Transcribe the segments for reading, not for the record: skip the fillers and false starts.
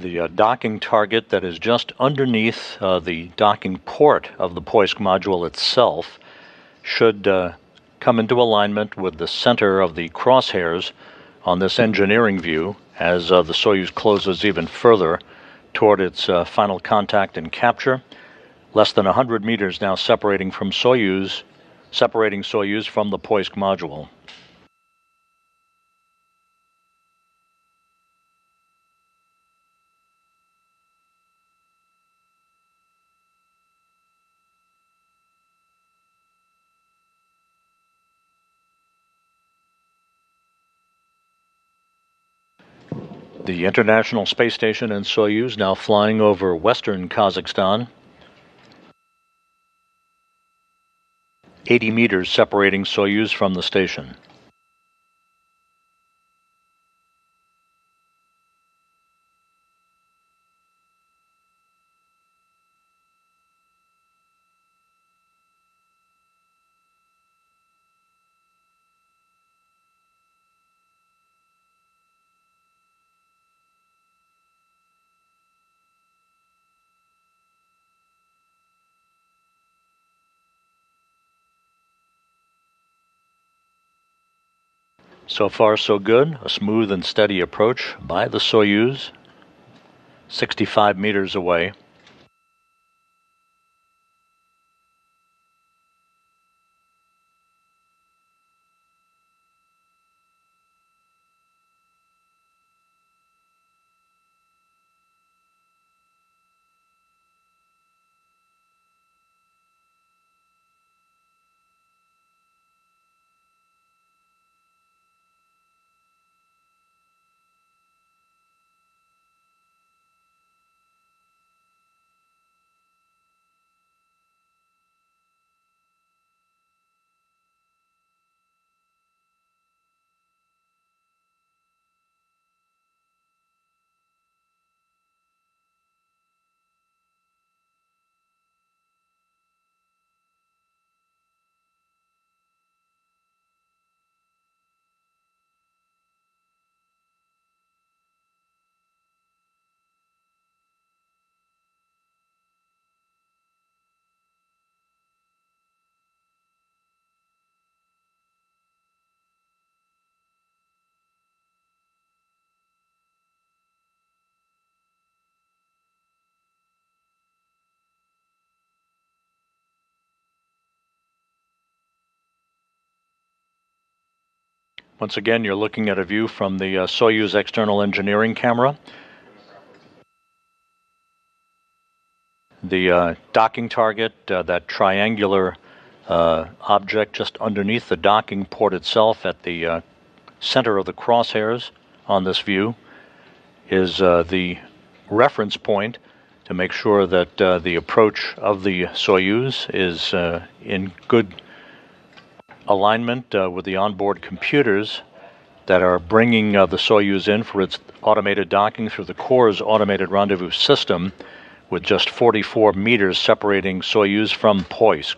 The docking target that is just underneath the docking port of the Poisk module itself should come into alignment with the center of the crosshairs on this engineering view as the Soyuz closes even further toward its final contact and capture. Less than 100 meters now separating Soyuz from the Poisk module. The International Space Station and Soyuz now flying over western Kazakhstan. 80 meters separating Soyuz from the station. So far, so good. A smooth and steady approach by the Soyuz, 65 meters away. Once again, you're looking at a view from the Soyuz external engineering camera. The docking target, that triangular object just underneath the docking port itself at the center of the crosshairs on this view, is the reference point to make sure that the approach of the Soyuz is in good alignment with the onboard computers that are bringing the Soyuz in for its automated docking through the core's automated rendezvous system, with just 44 meters separating Soyuz from Poisk.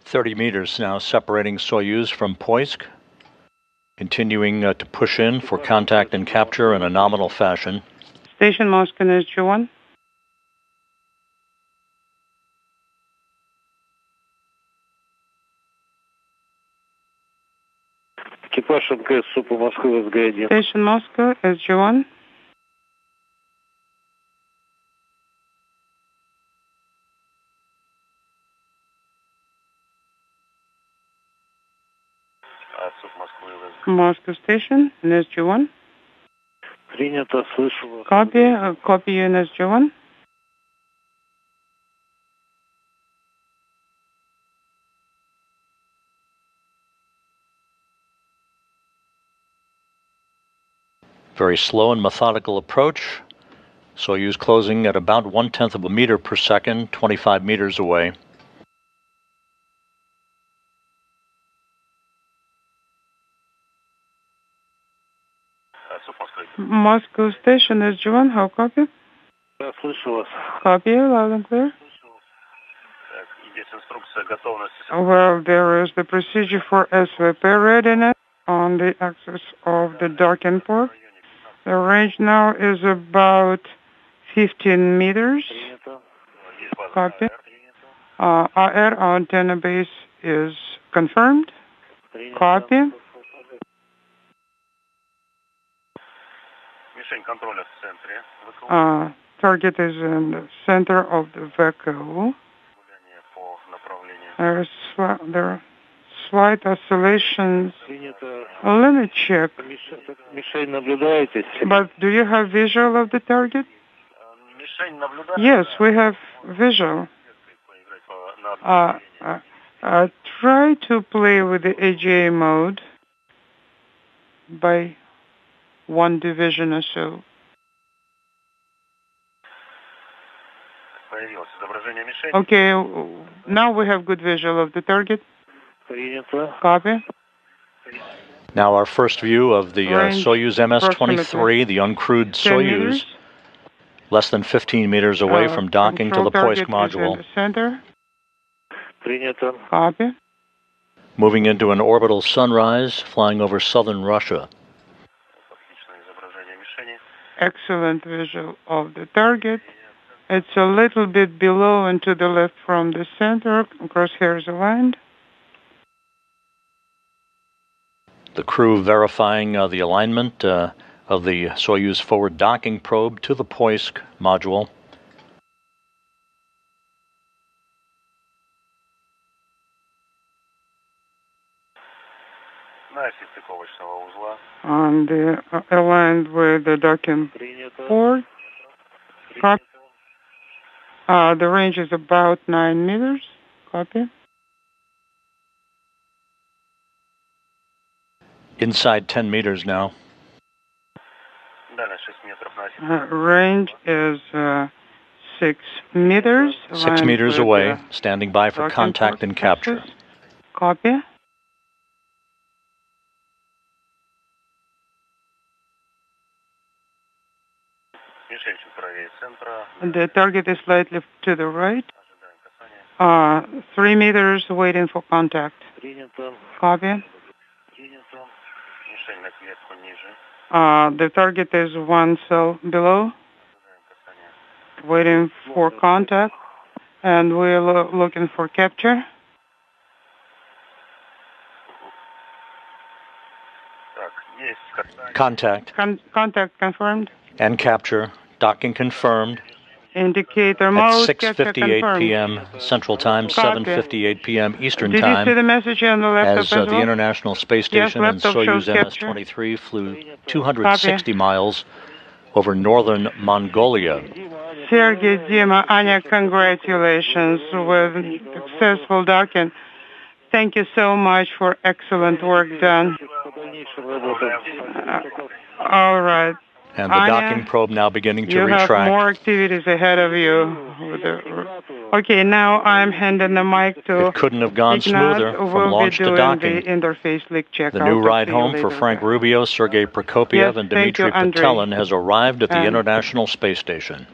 "30 meters now separating Soyuz from Poisk, continuing to push in for contact and capture in a nominal fashion." Station Moscow Energy 1. Экипаж МКС СУПа Москвы СГ-1. Station Moscow, SG1. СУП Москвы СГ. Moscow Station, in SG1. Принято, слышу вас. Copy you in SG1. Very slow and methodical approach. Soyuz closing at about 1/10 of a meter per second, 25 meters away. Moscow Station, SG1, how copy? Да, слышу вас. Copy, loud and clear. Well, there is the procedure for SVP readiness on the axis of the docking port. The range now is about 15 meters. Copy. AR antenna base is confirmed. Copy. Target is in the center of the vehicle. There are slight oscillations. Let me check. But do you have visual of the target? Yes, we have visual. Try to play with the AGA mode by one division or so. Okay, now we have good visual of the target. Copy. Now our first view of the Soyuz MS-23, the uncrewed Soyuz, less than 15 meters away from docking to the Poisk module. Center. Copy. Moving into an orbital sunrise, flying over southern Russia. Excellent visual of the target. It's a little bit below and to the left from the center. Crosshairs aligned. The crew verifying the alignment of the Soyuz forward docking probe to the Poisk module. And aligned with the docking port. Copy. The range is about 9 meters. Copy. Inside 10 meters now. Range is 6 meters. 6 meters away, standing by for contact and capture. Copy. The target is slightly to the right. 3 meters waiting for contact. Copy. The target is 1 cell below. Waiting for contact. And we're looking for capture. Contact. Contact confirmed. And capture. Docking confirmed. Indicator at mode. 6:58 p.m. Central Time, 7:58 p.m. Eastern Time. Did you see the message on the left as the International Space Station and Soyuz MS-23 flew 260 miles over northern Mongolia. Sergey, Dima, Anya, congratulations with successful docking. Thank you so much for excellent work done. All right. And the docking probe now beginning to retract. You have more activities ahead of you. Okay, now I'm handing the mic to It couldn't have gone smoother from launch to docking. The new ride home for Frank Rubio, Sergei Prokopyev, and Dmitry Petelin has arrived at the International Space Station.